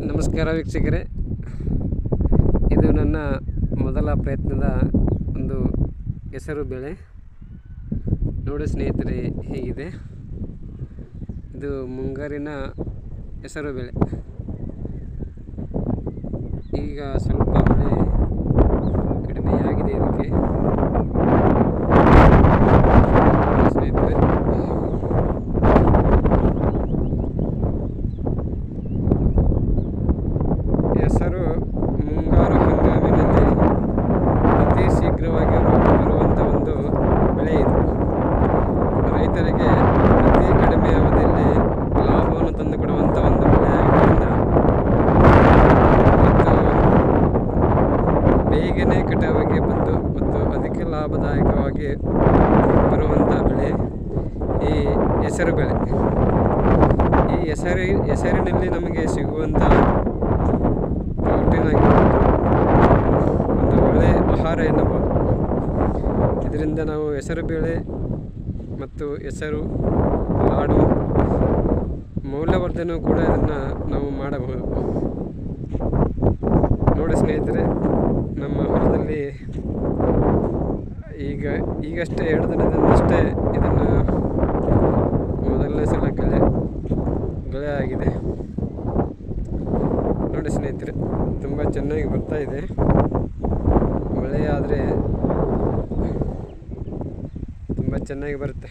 ನಮಸ್ಕಾರ ವೀಕ್ಷಕರೇ, ಇದು ನನ್ನ ಮೊದಲ ಪ್ರಯತ್ನದ ಒಂದು ಹೆಸರು ಬೆಳೆ. ನೋಡಿ ಸ್ನೇಹಿತರೆ, ಹೇಗಿದೆ ಇದು ಮುಂಗಾರಿನ ಹೆಸರು ಬೆಳೆ. ಈಗ ಸ್ವಲ್ಪ ಮಳೆ ಕಡಿಮೆಯಾಗಿದೆ ಇದಕ್ಕೆ. ಸ್ನೇಹಿತರೆ, ಹೆಸರು ಮುಂಗಾರು ಹಂಗಾಮಿನಲ್ಲಿ ಅತಿ ಶೀಘ್ರವಾಗಿ ಬರುವಂಥ ಒಂದು ಬೆಳೆ ಇದು. ರೈತರಿಗೆ ಅತಿ ಕಡಿಮೆ ಅವಧಿಯಲ್ಲಿ ಲಾಭವನ್ನು ತಂದುಕೊಡುವಂಥ ಒಂದು ಬೆಳೆ ಆಗಿದ್ದರಿಂದ ಮತ್ತು ಬೇಗನೆ ಕಟಾವಿಗೆ ಬಂದು ಮತ್ತು ಅಧಿಕ ಲಾಭದಾಯಕವಾಗಿ ಬರುವಂಥ ಬೆಳೆ ಈ ಹೆಸರು ಬೆಳೆ. ಈ ಹೆಸರಿನಲ್ಲಿ ನಮಗೆ ಸಿಗುವಂಥ ಪ್ರೋಟೀನ್ ಆಗಿರ್ಬೋದು, ಒಂದು ಒಳ್ಳೆಯ ಆಹಾರ ಎನ್ನಬಹುದು. ಇದರಿಂದ ನಾವು ಹೆಸರು ಬೇಳೆ ಮತ್ತು ಹೆಸರು ಲಾಡು ಮೌಲ್ಯವರ್ಧನೆ ಕೂಡ ಇದನ್ನು ನಾವು ಮಾಡಬಹುದು. ನೋಡಿ ಸ್ನೇಹಿತರೆ, ನಮ್ಮ ಹೊಲದಲ್ಲಿ ಈಗಷ್ಟೇ 2 ದಿನದಿಂದಷ್ಟೇ ಇದನ್ನು ಮೊದಲನೇ ಸಲ ಗಳೆ ಆಗಿದೆ. ನೋಡಿ ಸ್ನೇಹಿತರೆ, ತುಂಬ ಚೆನ್ನಾಗಿ ಬರ್ತಾ ಇದೆ. ಮಳೆ ಆದರೆ ತುಂಬ ಚೆನ್ನಾಗಿ ಬರುತ್ತೆ.